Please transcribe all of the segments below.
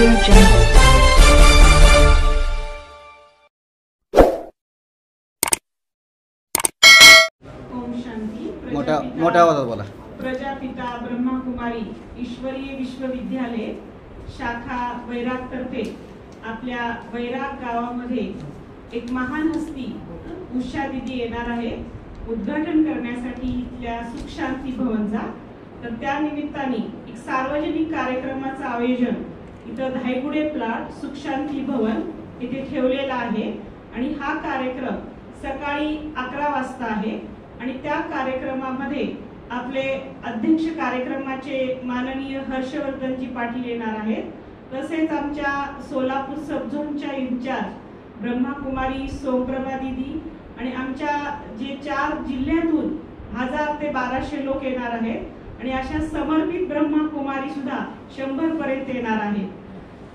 Audio Jungle. Om Shanti. मोठ्या आवाजात बोला. प्रजापिता ब्रह्माकुमारी ईश्वरीय विश्वविद्यालय शाखा वैराग तर्फे आपल्या वैराग गावामध्ये एक महान हस्ती उषा दीदी येणार आहे उद्घाटन करण्यासाठी इथल्या सुख शांती भवनचा. तर त्या निमित्ताने एक सार्वजनिक कार्यक्रमाचं आयोजन इथं धायगुडे प्लॉट सुख शांती भवन इथे ठेवलेला आहे आणि हा कार्यक्रम सकाळी 11 वाजता आहे आणि त्या कार्यक्रमामध्ये आपले अध्यक्ष कार्यक्रमाचे माननीय हर्षवर्धनजी पाटील येणार आहेत. तसेच आमच्या सोलापूर सब झोनच्या इंचार्ज ब्रह्माकुमारी सोमप्रभा दीदी आणि आमच्या जे 4 जिल्ह्यातून 1000 ते 1200 लोक येणार आहेत आणि अशा समर्पित ब्रह्माकुमारी सुद्धा 100 पर्यंत येणार आहेत.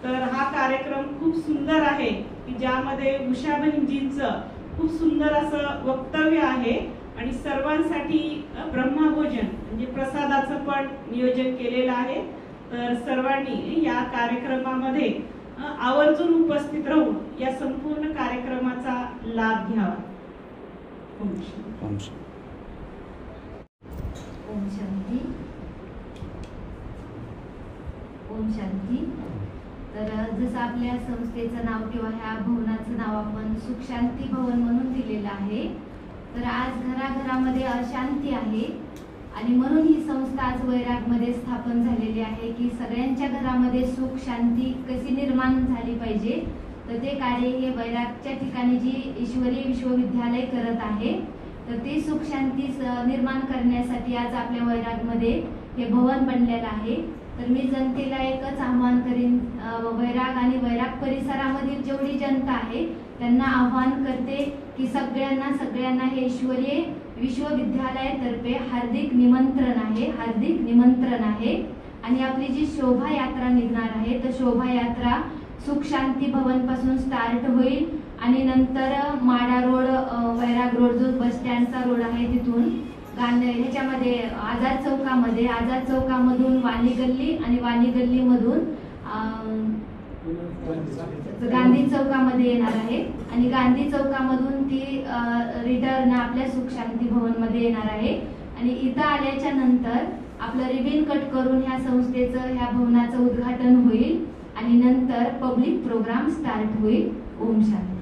तर हा कार्यक्रम खूप सुंदर आहे की ज्यामध्ये उषा बहिणजींचं खूप सुंदर असं वक्तव्य आहे आणि सर्वांसाठी ब्रह्मभोजन म्हणजे प्रसादाचं पण नियोजन केलेलं आहे. तर सर्वांनी या कार्यक्रमामध्ये आवर्जून उपस्थित राहून या संपूर्ण कार्यक्रमाचा लाभ घ्यावा. ओम शांती. ओम शांती. तर जसं आपल्या संस्थेचं नाव किंवा ह्या भवनाचं नाव आपण सुख शांती भवन म्हणून दिलेलं आहे. तर आज घराघरामध्ये अशांती आहे आणि म्हणून ही संस्था आज वैरागमध्ये स्थापन झालेली आहे की सगळ्यांच्या घरामध्ये सुख शांती कशी निर्माण झाली पाहिजे. तर ते कार्य हे वैरागच्या ठिकाणी जी ईश्वरीय विश्वविद्यालय करत आहे. तर ती सुख शांती निर्माण करण्यासाठी आज आपल्या वैरागमध्ये हे भवन बनलेलं आहे. तर मी जनतेला एकच आवाहन करीन, वैराग आणि वैराग परिसरामधील जेवढी जनता आहे त्यांना आवाहन करते की सगळ्यांना हे ईश्वरीय विश्वविद्यालयातर्फे हार्दिक निमंत्रण आहे. आणि आपली जी शोभायात्रा निघणार आहे तर शोभायात्रा सुख शांती भवन पासून स्टार्ट होईल आणि नंतर माडा रोड वैराग रोड जो बस स्टँडचा रोड आहे तिथून ह्याच्यामध्ये आझाद चौकामधून वाणी गल्ली आणि वाणी गल्लीमधून गांधी चौकामध्ये येणार आहे आणि गांधी चौकामधून ती रिटर्न आपल्या सुख शांती भवन मध्ये येणार आहे. आणि इथं आल्याच्या नंतर आपलं रिबीन कट करून ह्या संस्थेचं ह्या भवनाचं उद्घाटन होईल आणि नंतर पब्लिक प्रोग्राम स्टार्ट होईल. ओम शांती.